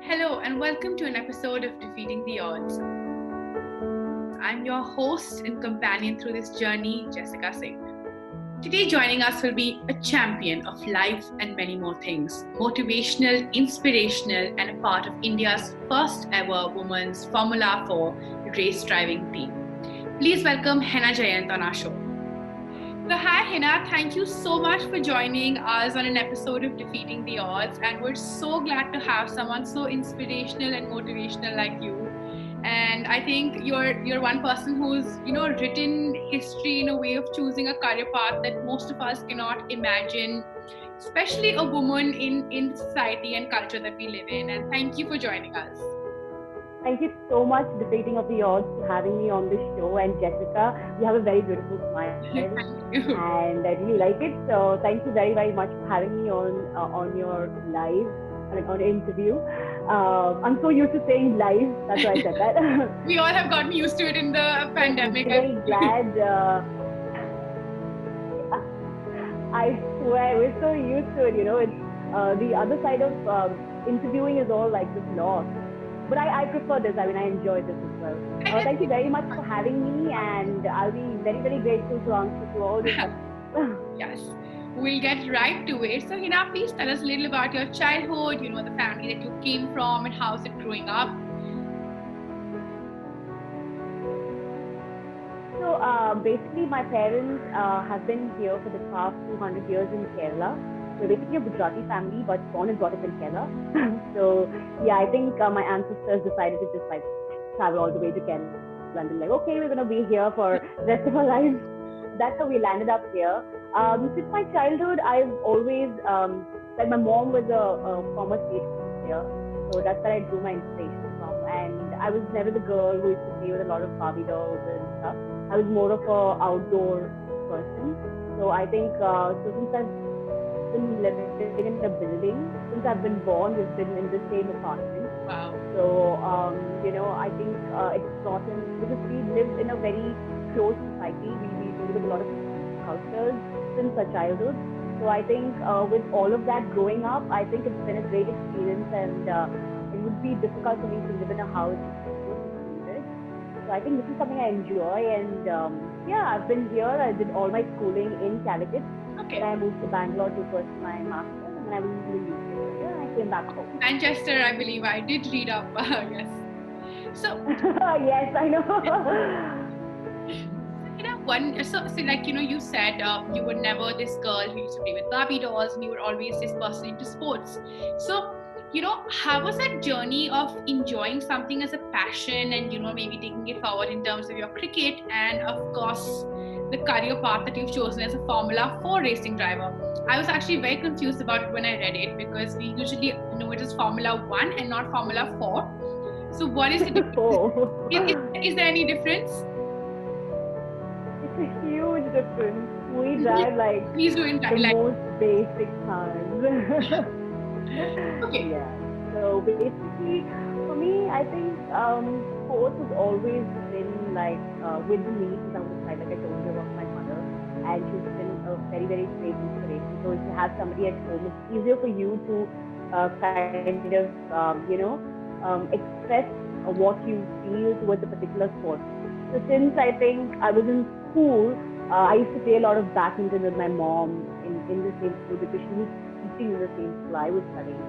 Hello, and welcome to an episode of Defeating the Odds. I'm your host and companion through this journey, Jessica Singh. Today, joining us will be a champion of life and many more things, motivational, inspirational, and a part of India's first ever women's Formula 4 race driving team. Please welcome Henna Jayant on our show. So, hi Hina, thank you so much for joining us on an episode of Defeating the Odds. And we're so glad to have someone so inspirational and motivational like you. And I think you're one person who's written history in a way of choosing a career path that most of us cannot imagine, especially a woman in the society and culture that we live in. And thank you for joining us. Thank you so much, Defeating of the Odds, for having me on this show. And Jessica, you have a very beautiful smile, Thank you. and I really like it. So thank you very, very much for having me on your live, on an interview. I'm so used to saying live, that's why I said that. We all have gotten used to it in the pandemic. I'm very glad. I swear, we're so used to it. It's the other side of interviewing is all like this loss. But I prefer this. I mean, I enjoy this as well. Thank you very much for having me, and I'll be very, very grateful to answer to all the questions. Yes, we'll get right to it. So, Hina, please tell us a little about your childhood, the family that you came from, and how's it growing up? So, basically, my parents have been here for the past 200 years in Kerala. We're basically a Gujarati family, but born and brought up in Kerala. So, yeah, I think my ancestors decided to just like travel all the way to Kerala and be like, okay, we're going to be here for the rest of our lives. That's how we landed up here. Since my childhood, I've always, like my mom was a former state player. So that's where I drew my inspiration from. And I was never the girl who used to play with a lot of Barbie dolls and stuff. I was more of a outdoor person. So I think, so since I've been living in a building. Since I've been born, we've been in the same apartment. Wow. So, I think it's important because we live in a very close society. We deal with a lot of cultures since our childhood. So I think with all of that growing up, I think it's been a great experience, and it would be difficult for me to live in a house secluded. So I think this is something I enjoy, and I've been here. I did all my schooling in Calicut. Okay. Then I moved to Bangalore to pursue my master's, and then I moved to the UK. Yeah, I came back home. Manchester, I believe. I did read up. Yes. So. Yes, I know. You said you were never this girl who used to play with Barbie dolls, and you were always this person into sports. So, how was that journey of enjoying something as a passion and, maybe taking it forward in terms of your cricket and, of course, the career path that you've chosen as a Formula 4 racing driver? I was actually very confused about it when I read it, because we usually know it as Formula 1 and not Formula 4. So what is the difference? Is there any difference? It's a huge difference. We drive like the most basic cars. Okay. Yeah. So basically, for me, I think sports has always been like with me since I was a child. Like I told you about my mother, and she's been a very, very great inspiration. So if you have somebody at home, it's easier for you to kind of express what you feel towards a particular sport. So since I think I was in school, I used to play a lot of badminton with my mom in the same school because she was teaching in the same school I was studying.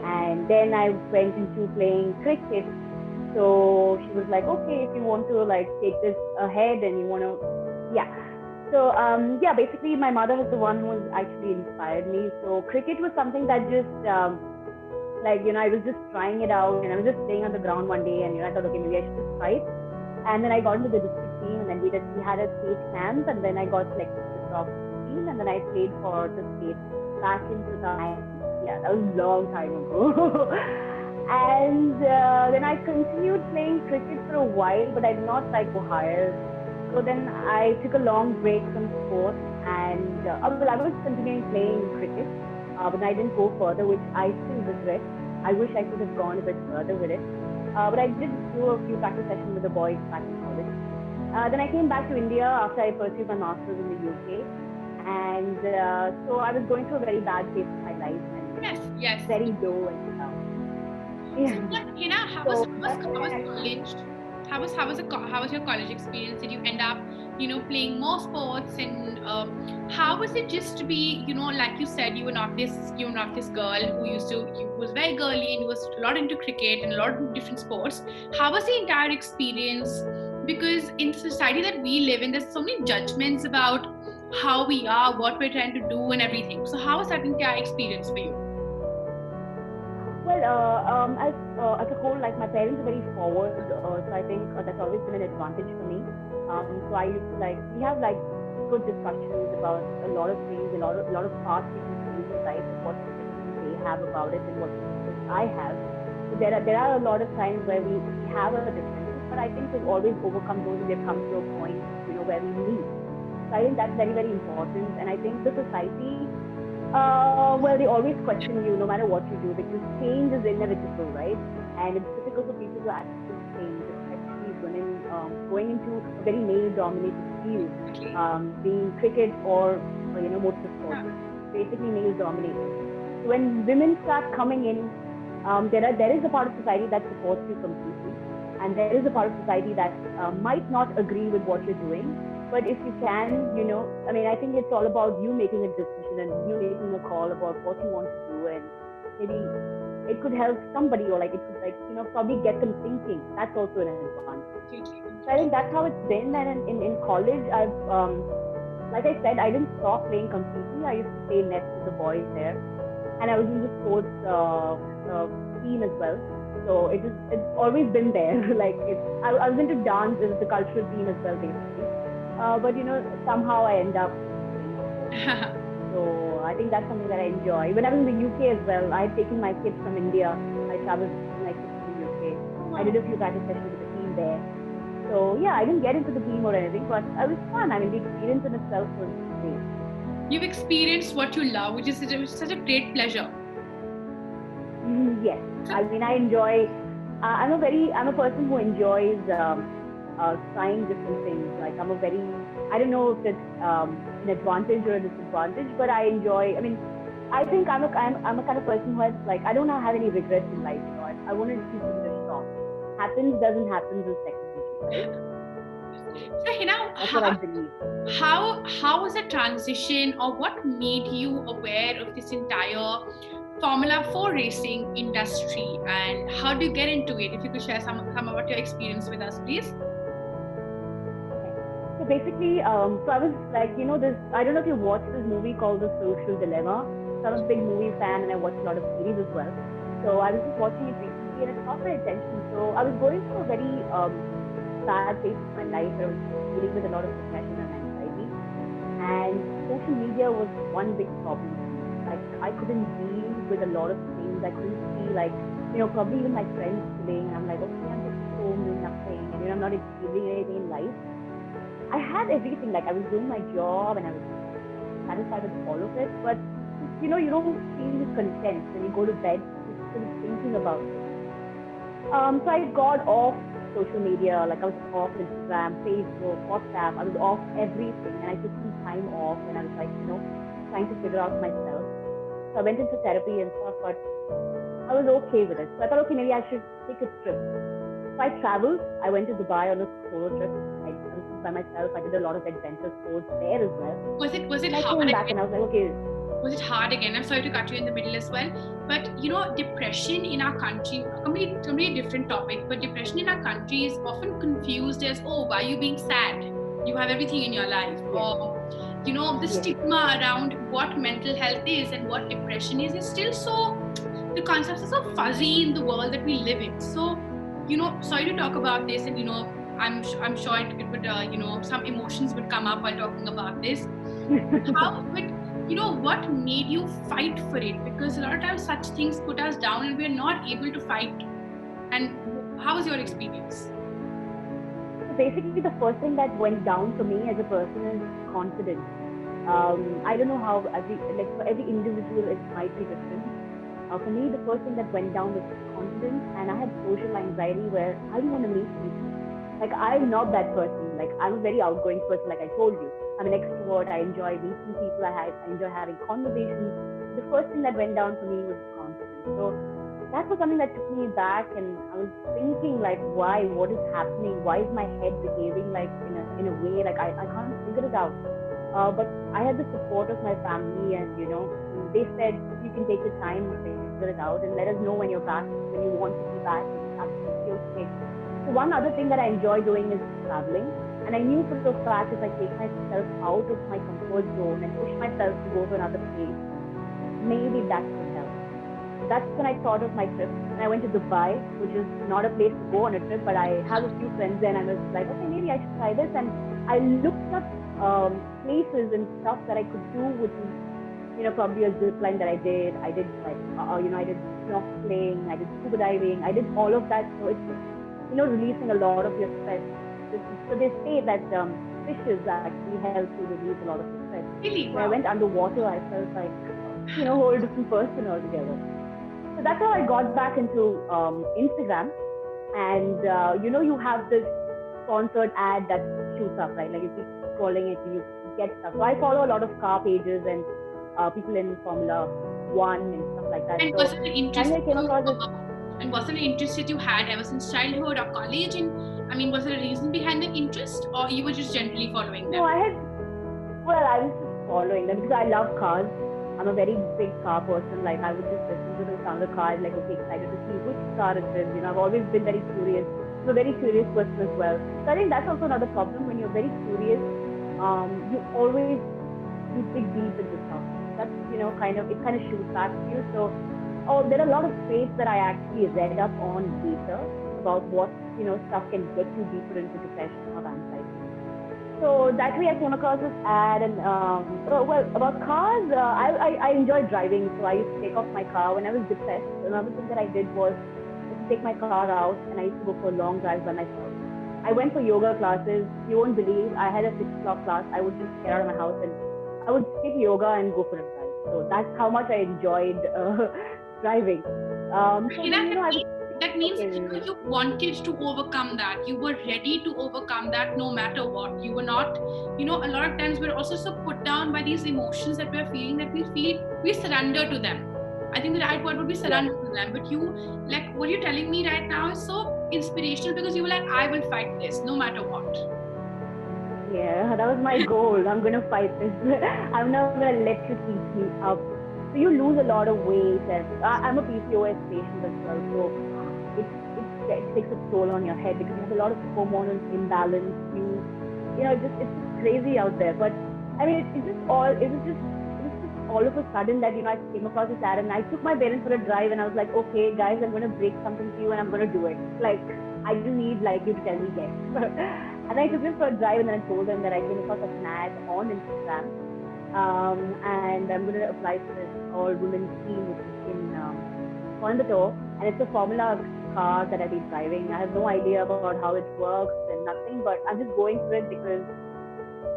And then I went into playing cricket. So she was like, okay, if you want to like take this ahead and you want to, yeah. So basically my mother was the one who actually inspired me. So cricket was something that just I was just trying it out, and I was just playing on the ground one day, and I thought, okay, maybe I should just try it. And then I got into the district team, and then we had a state camp, and then I got selected to the top team, and then I played for the state back in 2000. Yeah, that was a long time ago. And then I continued playing cricket for a while, but I did not like go higher. So then I took a long break from sports, and I was continuing playing cricket, but I didn't go further, which I still regret. I wish I could have gone a bit further with it. But I did do a few practice sessions with the boys back in college. Then I came back to India after I pursued my master's in the UK. And so I was going through a very bad phase of my life, and yes. very low and down. Yeah. So, Hina, So how was college? How was your college experience? Did you end up, playing more sports? And how was it just to be, like you said, you were not this girl who was very girly and was a lot into cricket and a lot of different sports. How was the entire experience? Because in the society that we live in, there's so many judgments about how we are, what we're trying to do, and everything. So, how was that entire experience for you? well, as a whole, like my parents are very forward, so I think that's always been an advantage for me. So I used to like we have like good discussions about a lot of things, a lot of past experiences in life, and what perspectives they have about it, and what perspectives I have. So there are a lot of times where we have a differences, but I think we've always overcome those, and they've come to a point, where we meet. So I think that's very, very important. And I think the society, well, they always question you no matter what you do because change is inevitable, right? And it's difficult for people to accept change, especially women going into a very male-dominated field, Exactly. being cricket or motorsports. Yeah. It's basically male-dominated. So when women start coming in, there is a part of society that supports you completely, and there is a part of society that might not agree with what you're doing. But if you can, I mean, I think it's all about you making a decision and you making a call about what you want to do, and maybe it could help somebody, or like it could like probably get them thinking. That's also an advantage. Completely, So I think completely. that's how it's been. And in college, I've like I said, I didn't stop playing completely. I used to play nets with the boys there, and I was in the sports team as well. So it's always been there. Like I was into dance as the cultural team as well, basically. But somehow I end up playing sports. So I think that's something that I enjoy. When I was in the UK as well, I had taken my kids from India. I traveled with my kids to the UK. Oh, I did wow. a few practice sessions with the team there. So yeah, I didn't get into the team or anything, but it was fun. I mean, the experience in itself was great. You've experienced what you love, which is such a great pleasure. Yes, So, I mean I enjoy. I'm a person who enjoys trying different things. Like I'm a very I don't know if it's an advantage or a disadvantage, but I enjoy. I mean, I think I'm a kind of person who has like I don't have any regrets in life. I want to just give it a shot. Happens doesn't happen is secondary, right? So so Hina, that's what I believe. how was the transition, or what made you aware of this entire Formula 4 racing industry, and how do you get into it? If you could share some about your experience with us, please. Okay. So basically, so I was like, this. I don't know if you watched this movie called The Social Dilemma. So I'm a big movie fan, and I watch a lot of series as well. So I was just watching it recently, and it caught my attention. So I was going through a very sad phase of my life where I was dealing with a lot of depression and anxiety, and social media was one big problem for me. Like I couldn't deal with a lot of things. I couldn't see like probably even my friends chilling, and I'm like, okay, I'm just at home doing nothing, and I'm not achieving anything in life. I had everything. Like I was doing my job and I was satisfied with all of it. But you don't feel content when you go to bed. You're still thinking about things. So I got off social media. Like I was off Instagram, Facebook, WhatsApp. I was off everything, and I took some time off. And I was like, trying to figure out myself. So I went into therapy and stuff, but I was okay with it. So I thought, okay, maybe I should take a trip. So I traveled. I went to Dubai on a solo trip. I was just by myself. I did a lot of adventure sports there as well. Was it And I hard came back again? and I was like, okay, Was it hard again? I'm sorry to cut you in the middle as well, but depression in our country, completely different topic, but depression in our country is often confused as, oh, why are you being sad? You have everything in your life. yes, Or the yes, stigma around what mental health is and what depression is still so, the concepts are so fuzzy in the world that we live in. So sorry to talk about this, and I'm sure it would some emotions would come up while talking about this. How, but what made you fight for it? Because a lot of times such things put us down and we're not able to fight. And how was your yes. experience? So basically, the first thing that went down for me as a person is confidence. I don't know how for every individual it might be different. For me, the first thing that went down was confidence, and I had social anxiety where I didn't want to meet people. Like I'm not that person. Like I'm a very outgoing person. Like I told you, I'm an extrovert. I enjoy meeting people. I enjoy having conversations. The first thing that went down for me was confidence. So that was something that took me back, and I was thinking like, why? What is happening? Why is my head behaving like in a way like I can't figure it out? But I had the support of my family, and they said you can take your time to figure it out, and let us know when you're back, when you want to be back. It's absolutely okay. So one other thing that I enjoy doing is traveling, and I knew for a fact if I take myself out of my comfort zone and push myself to go to another place, maybe that could help. That's when I thought of my trip. And I went to Dubai, which is not a place to go on a trip, but I have a few friends there, and I was like, okay, maybe I should try this. And I looked up places and stuff that I could do with, probably a zip line that I did. I did like, I did snorkeling, I did scuba diving, I did all of that. So it's, releasing a lot of your stress. So they say that fishes actually help to release a lot of your stress. Really? When I went underwater, I felt like, a whole different person altogether. So that's how I got back into Instagram. And, you have this sponsored ad that shoots up, right? Like you keep scrolling it and you get stuff. So I follow a lot of car pages and people in Formula One and stuff like that. And so was it an interest? I came across this. And was it an interest that you had ever since childhood or college? And I mean, was there a reason behind the interest, or you were just generally following them? No, I was just following them because I love cars. I'm a very big car person. Like I would just listen to the sound of cars, like okay, excited to see which car it is. I've always been very curious. I'm a very curious person as well. So I think that's also another problem. When you're very curious, you always dig deep into stuff. That's it kind of shoots back to you. So there are a lot of traits that I actually read up on later about what stuff can get you deeper into depression or anxiety. So that way I came across this ad, and about cars, I enjoy driving. So I used to take off my car when I was depressed. Another thing that I did was to take my car out, and I used to go for long drives by myself. I went for yoga classes. You won't believe, I had a 6 o'clock class. I would just get out of my house and I would skip yoga and go for a drive. So that's how much I enjoyed driving. That means you wanted to overcome that. You were ready to overcome that no matter what. You were not, a lot of times we're also so put down by these emotions that we're feeling that we surrender to them. I think the right word would be surrender to them. But you, like what you're telling me right now is so inspirational, because you were like, I will fight this no matter what. Yeah, that was my goal. I'm going to fight this. I'm not going to let you keep me up. So you lose a lot of weight, and I'm a PCOS patient as well. So it takes a toll on your head because you have a lot of hormonal imbalance. It's just crazy out there. But I mean, it was just all of a sudden that I came across this ad, and I took my parents for a drive, and I was like, okay, guys, I'm going to break something to you, and I'm going to do it. Like I didn't need you to tell me yes. And I took them for a drive, and then I told them that I came across an ad on Instagram, and I'm going to apply for this all-women team, which is in Coimbatore, and it's a Formula car that I'll be driving. I have no idea about how it works and nothing, but I'm just going for it because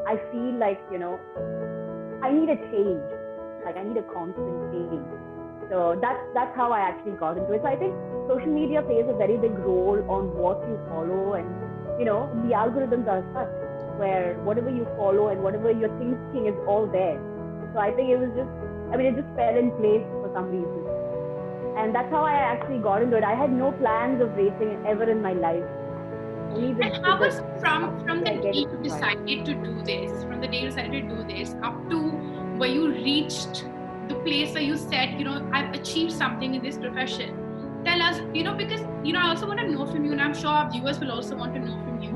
I feel like, I need a change. Like I need a constant change. So that's how I actually got into it. So I think social media plays a very big role on what you follow, and the algorithms are such where whatever you follow and whatever you're thinking is all there. So I think it just fell in place for some reason. And that's how I actually got into it. I had no plans of racing ever in my life. And how was from the day you decided to do this, up to where you reached the place where you said, I've achieved something in this profession? Tell us, because, I also want to know from you, and I'm sure our viewers will also want to know from you.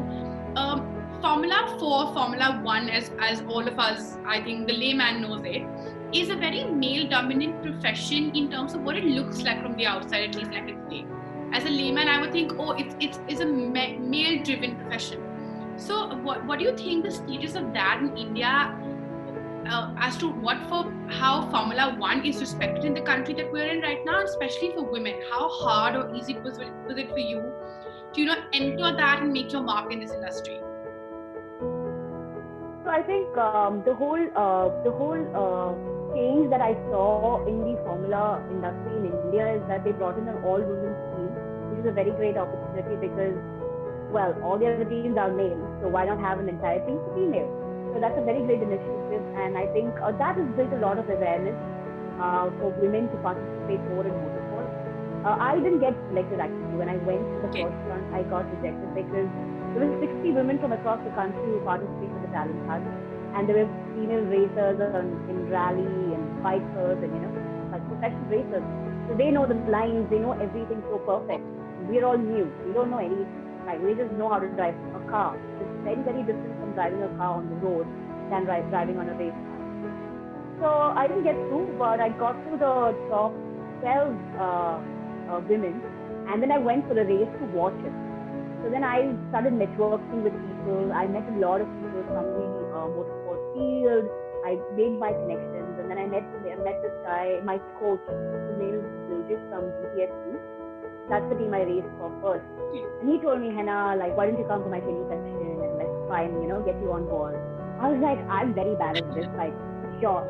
Formula 4, Formula 1, as all of us, I think the layman knows it, is a very male-dominant profession in terms of what it looks like from the outside, at least like it's made. As a layman, I would think, it's a male-driven profession. So what do you think the status of that in India, as to how Formula 1 is respected in the country that we're in right now, especially for women? How hard or easy was it for you to enter that and make your mark in this industry? So I think the whole change that I saw in the Formula industry in India is that they brought in an all-women's team, which is a very great opportunity because, well, all the other teams are male, so why not have an entire team female? So that's a very great initiative, and I think that has built a lot of awareness for women to participate more in motorsport. I didn't get selected actually. When I went to the first run, I got rejected because there were 60 women from across the country who participated in the talent hunt, and there were female racers in rally and bikers and like professional racers. So they know the lines, they know everything so perfect. We're all new. We don't know anything. Like we just know how to drive a car. It's very, very different from driving a car on the road than driving on a race car. So I didn't get through, but I got to the top 12 women, and then I went for the race to watch it. So then I started networking with people. I met a lot of people from the motorsport field. I made my connections, and then I met this guy, my coach. His name is Diljeet from GTSC. That's the team I raced for first. And he told me, Henna, like, why don't you come to my training session and let's try and, get you on board. I was like, I'm very bad at this, like, sure.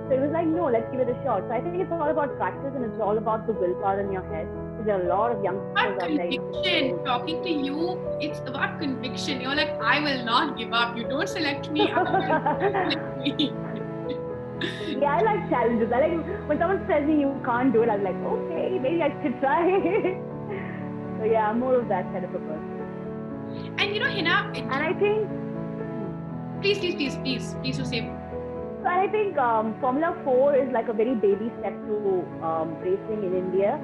So it was like, no, let's give it a shot. So I think it's all about practice and it's all about the willpower in your head. So there are a lot of youngsters out there. Conviction. Talking to you, it's about conviction. You're like, I will not give up. You don't select me. I will select me. Yeah, I like challenges. I like when someone says me you can't do it, I'm like, okay, maybe I should try. So yeah, I'm more of that kind of a person. And Henna, and I think please to say. So I think Formula 4 is like a very baby step to racing in India.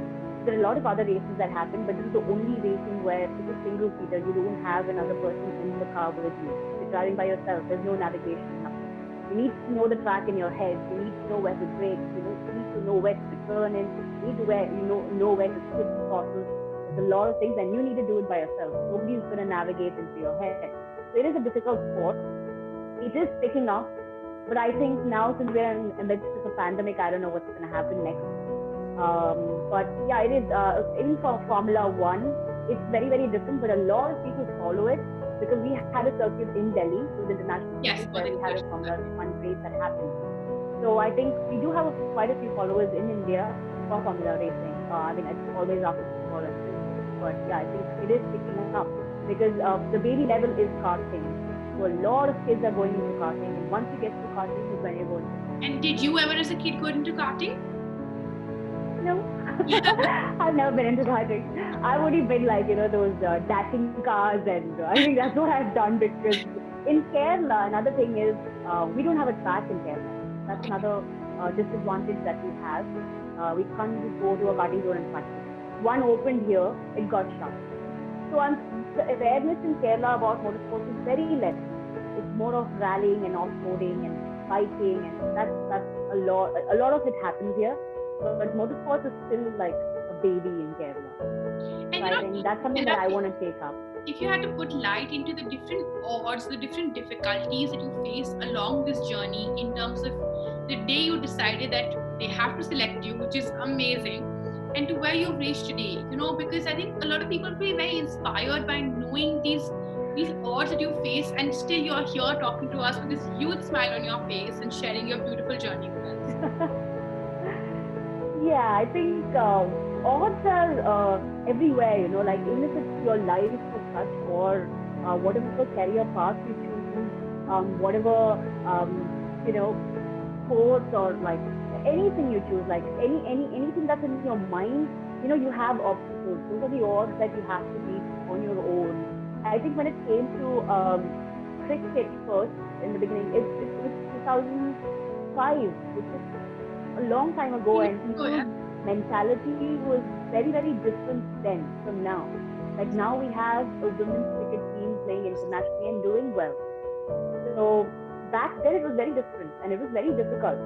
There are a lot of other races that happen, but this is the only racing where it's a single seater. You don't have another person in the car with you. You're driving by yourself. There's no navigation, nothing. You need to know the track in your head. You need to know where to brake. You need to know where to turn in. You need to know where to switch throttle. There's a lot of things, and you need to do it by yourself. Nobody's going to navigate into your head. So it is a difficult sport. It is picking up, but I think now since we're in the midst of a pandemic, I don't know what's going to happen next. But yeah, it is. Even for Formula 1, it's very, very different, but a lot of people follow it. Because we had a circuit in Delhi, it was international circuit, where we had a Formula 1 race that happened. So I think we do have quite a few followers in India for Formula racing. I mean, it's always after football and this, but yeah, I think it is picking up because the baby level is karting. So a lot of kids are going into karting, and once you get to karting, is when you're going to karting. And did you ever, as a kid, go into karting? No. I've never been into karting. I've only been like, those dashing cars, and I think that's what I've done because in Kerala, another thing is we don't have a track in Kerala. That's another disadvantage that we have. We can't just go to a karting zone and practice. One opened here, it got shut. So the awareness in Kerala about motorsports is very less. It's more of rallying and off-roading and biking, and that's a lot. A lot of it happens here. But motorsports is still like a baby in Kerala. And so I think that's something that I want to take up. If you had to put light into the different odds, the different difficulties that you face along this journey in terms of the day you decided that they have to select you, which is amazing, and to where you've reached today, because I think a lot of people will be very inspired by knowing these odds that you face, and still you're here talking to us with this huge smile on your face and sharing your beautiful journey with us. Yeah, I think odds are everywhere, like even if it's your life as such or whatever career path you choose, whatever, sports or like anything you choose, like anything that's in your mind, you have obstacles. Those are the odds that you have to beat on your own. I think when it came to cricket first in the beginning, it was 2005, which is a long time ago, and people's mentality was very, very different then from now. Like now we have a women's cricket team playing internationally and doing well. So back then it was very different, and it was very difficult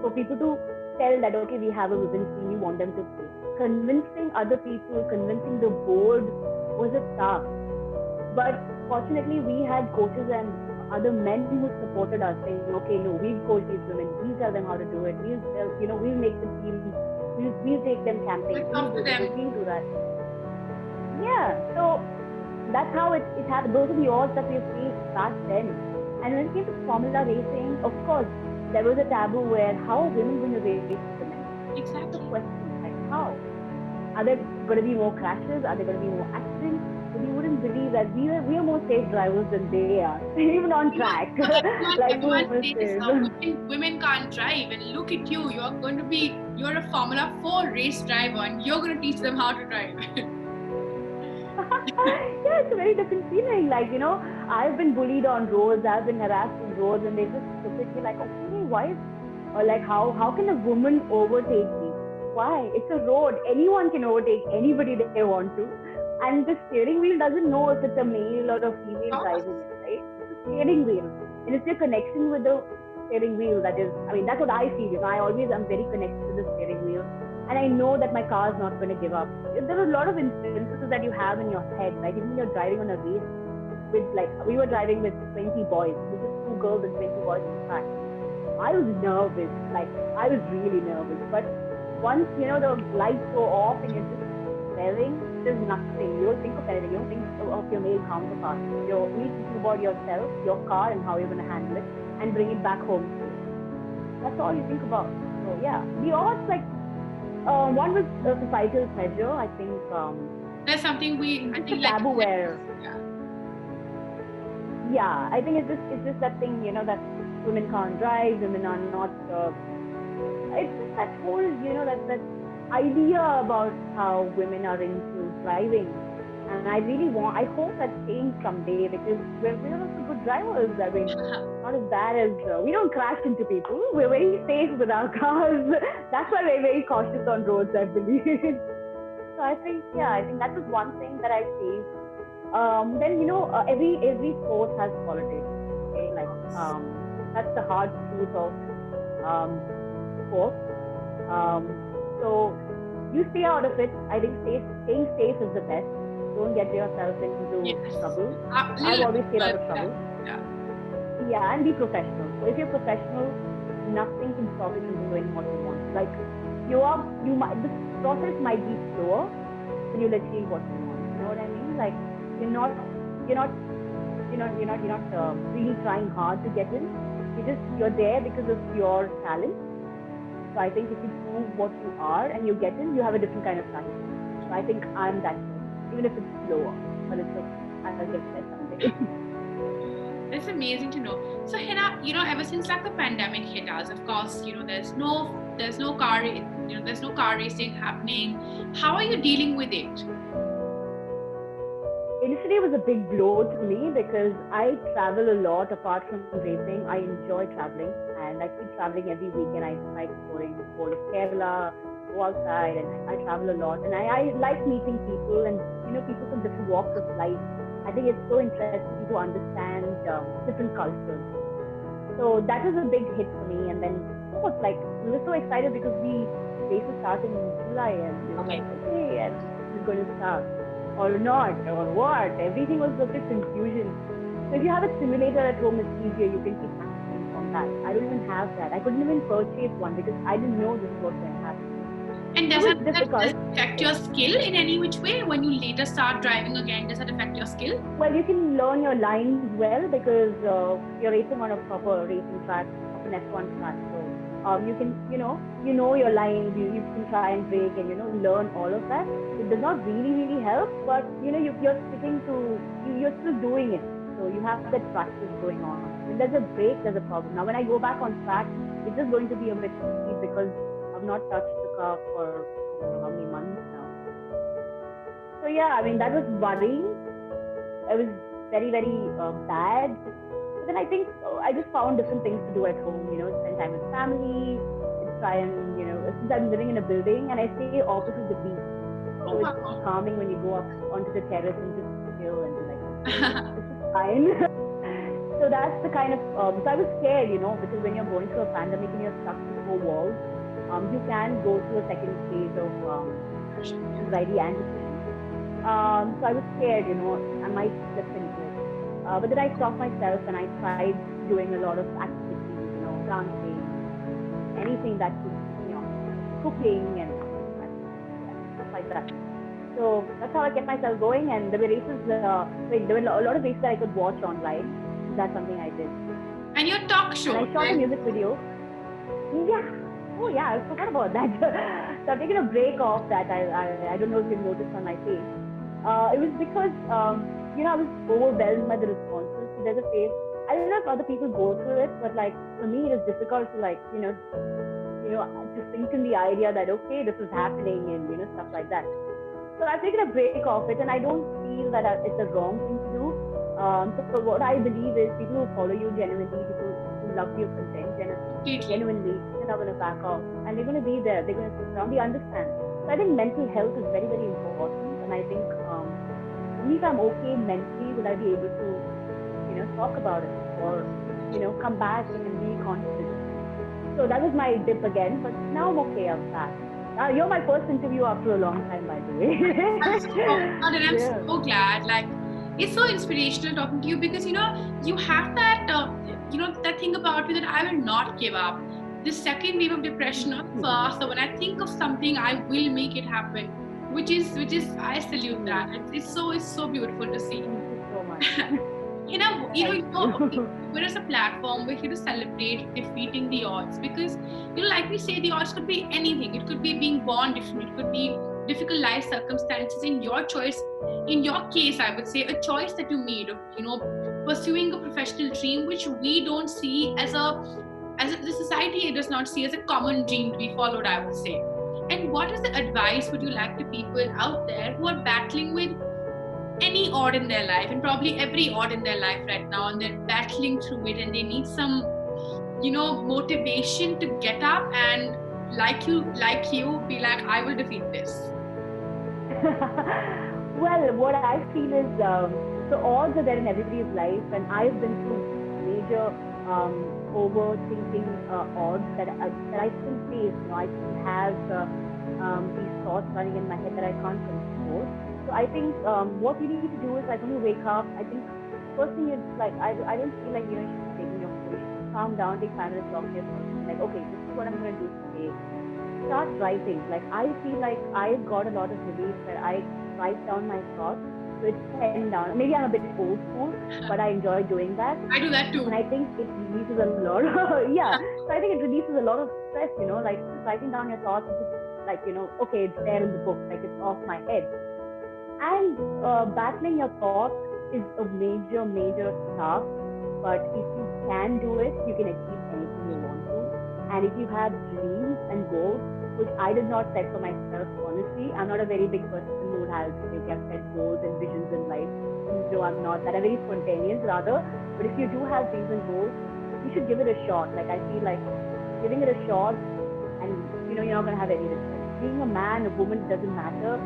for people to tell that, okay, we have a women's team, we want them to play. Convincing other people, convincing the board was a task. But fortunately, we had coaches and other men who supported us, saying, okay, no, we'll coach these women, we'll tell them how to do it, we'll make the team, we'll take them camping, we'll do that. Yeah, so that's how it had. Those are the odds that we faced back then. And when it came to Formula racing, of course, there was a taboo where how are women going to race women? Exactly. That's the question, like how? Are there going to be more crashes? Are there going to be more accidents? You wouldn't believe that we are more safe drivers than they are, even on track. Like women can't drive, and look at you. You're going to be you're a Formula 4 race driver and you're going to teach them how to drive. Yeah, it's a very different feeling. Like, I've been bullied on roads, I've been harassed on roads, and they just look at me like, okay, why? Or like, how can a woman overtake me? Why? It's a road. Anyone can overtake anybody they want to. And the steering wheel doesn't know if it's a male or a female driving it, right? It's a steering wheel. And it's your connection with the steering wheel that is, that's what I feel. I always am very connected to the steering wheel. And I know that my car is not going to give up. There are a lot of instances that you have in your head, like even you're driving on a race with, like, we were driving with 20 boys, which is 2 girls and 20 boys in fact. I was nervous, like I was really nervous. But once, the lights go off and you're just driving, there's nothing. You don't think of anything. You don't think of your male counterpart. You're only thinking about yourself, your car, and how you're going to handle it and bring it back home. That's all you think about. So yeah, the odds, like, one was a societal pressure. I think there's something it's taboo where. Yeah, I think it's just that thing, that women can't drive, women are not. It's just that whole, that idea about how women are into driving, and I hope that changes someday, because we're also good drivers. Not as bad as we don't crash into people. We're very safe with our cars. That's why we're very cautious on roads, I believe. So I think that was one thing that I faced. Then every sport has politics. Okay, like that's the hard truth of sport. So you stay out of it. I think staying safe is the best. Don't get yourself into trouble. I've always stayed out of trouble. Yeah, and be professional. So if you're professional, nothing can stop you from doing what you want. Like the process might be slower, but you'll achieve what you want. You know what I mean? Like you're not really trying hard to get in. You're there because of your talent. So I think if you prove what you are and you get in, you have a different kind of talent. So I think I'm that person, even if it's slower, but it's like I'll get there someday. That's amazing to know. So Hina, ever since like the pandemic hit us, of course, there's no car racing happening. How are you dealing with it? Initially, it was a big blow to me because I travel a lot. Apart from racing, I enjoy traveling, and I keep traveling every weekend. I try exploring the whole of Kerala, go outside, and I travel a lot. And I like meeting people and people from different walks of life. I think it's so interesting to understand different cultures. So that was a big hit for me. And then we were so excited because the races start in July, and we were like, okay, and it's going to start. Or not, or what? Everything was a bit confusion. So if you have a simulator at home, it's easier. You can keep practicing on that. I don't even have that. I couldn't even purchase one because I didn't know this was going to happen. And does that affect your skill in any which way? When you later start driving again, does that affect your skill? Well, you can learn your lines well because you're racing on a proper racing track, of an F1 track. So you can, you know your lines, you can try and brake and, learn all of that. It does not really help, but, you're sticking to, you're still doing it. So you have that practice going on. When there's a break, there's a problem. Now, when I go back on track, it's just going to be a bit tricky because I've not touched the car for, I don't know how many months now. So yeah, that was worrying. It was very, very bad. But then I think I just found different things to do at home, spend time with family, try and, since I'm living in a building and I stay opposite the beach. So it's calming when you go up onto the terrace and just chill and be like, this is fine. So that's the kind of, so I was scared, because when you're going through a pandemic and you're stuck to 4 walls, you can go through a second phase of anxiety and depression. So I was scared, I might slip into it. But then I stopped myself and I tried doing a lot of activities, dancing, anything that could, cooking and stuff like that. So that's how I kept myself going. And there were races, there were a lot of races that I could watch online. That's something I did. And your talk show. And I shot a music video. Yeah. Oh yeah, I forgot about that. So I've taken a break off that. I don't know if you've noticed on my face. It was because I was overwhelmed by the responses. So there's a phase. I don't know if other people go through it, but for me, it is difficult to to sink in the idea that, okay, this is happening and, stuff like that. So I've taken a break off it, and I don't feel that it's a wrong thing to do. So what I believe is people who follow you genuinely, people who love your content genuinely, they're not going to back off, and they're going to be there. They're going to sit down. They understand. So I think mental health is very, very important, and I think only if I'm okay mentally will I be able to, talk about it or, come back and be confident. So that was my dip again, but now I'm okay. I'm back. You're my first interview after a long time, by the way. I'm so glad. Like, it's so inspirational talking to you because, you have that, that thing about you that I will not give up. This second wave of depression, not first. So when I think of something, I will make it happen. Which is, I salute that. It's so beautiful to see. Thank you so much. We're as a platform, we're here to celebrate defeating the odds because, like we say, the odds could be anything. It could be being born different. It could be difficult life circumstances in your choice. In your case, I would say a choice that you made of, pursuing a professional dream, which we don't see as the society does not see as a common dream to be followed, I would say. And what is the advice would you like to people out there who are battling with any odd in their life and probably every odd in their life right now, and they're battling through it and they need some, motivation to get up and like you, be like, I will defeat this? Well, what I feel is, so odds are there in everybody's life, and I've been through major overthinking odds that I still face. I still have these thoughts running in my head that I can't control. So I think what you need to do is, like, when you wake up, I think first thing is, like, I don't feel like, you should be taking your phone. You should calm down, take 5 minutes, talk to yourself. Like, okay, this is what I'm going to do today. Start writing. Like, I feel like I've got a lot of relief where I write down my thoughts. So it's pen down. Maybe I'm a bit old school, but I enjoy doing that. I do that too. And I think it releases a lot. Yeah. So I think it releases a lot of stress, like just writing down your thoughts. It's just like, okay, it's there in the book. Like, it's off my head. And battling your thoughts is a major task. But if you can do it, you can achieve anything you want to. And if you have dreams and goals, which I did not set for myself, honestly, I'm not a very big person who has set goals and visions in life. No, I'm not. That are very spontaneous, rather. But if you do have dreams and goals, you should give it a shot. Like, I feel like giving it a shot, and you're not going to have any regret. Being a man, a woman, doesn't matter.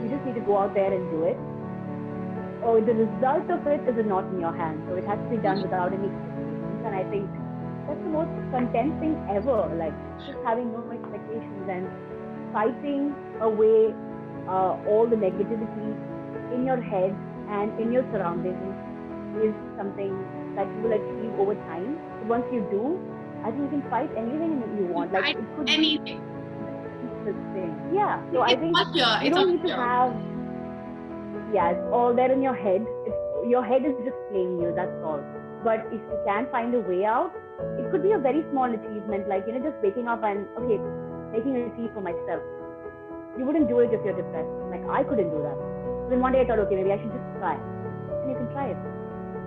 You just need to go out there and do it. Oh, the result of it is not in your hands. So it has to be done without any expectations. And I think that's the most content thing ever. Like, just having no expectations and fighting away all the negativity in your head and in your surroundings is something that you will achieve over time. So once you do, I think you can fight anything you want. Like, it could anything. Yeah. So I think you don't need to have. Yeah, it's all there in your head. Your head is just playing you. That's all. But if you can find a way out, it could be a very small achievement, like, just waking up and, okay, making a tea for myself. You wouldn't do it if you're depressed. Like, I couldn't do that. Then one day I thought, okay, maybe I should just try. And you can try it.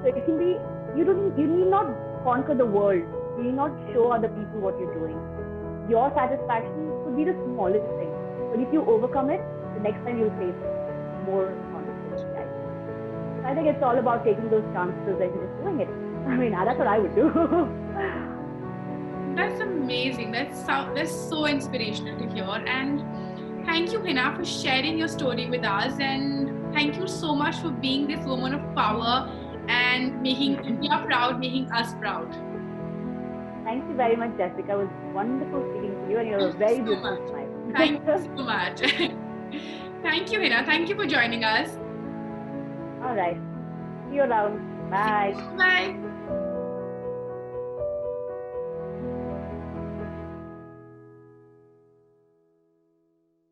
So it can be, you need not conquer the world. You need not show other people what you're doing. Your satisfaction could be the smallest thing. But if you overcome it, the next time you'll face more confidence. So I think it's all about taking those chances and just doing it. I mean, that's what I would do. That's amazing. That's so inspirational to hear. And thank you, Hina, for sharing your story with us. And thank you so much for being this woman of power and making India proud, making us proud. Thank you very much, Jessica. It was wonderful speaking to you, and you're a very beautiful smile. Thank you so much. Thank you, Hina. Thank you for joining us. All right. See you around. Bye. Bye.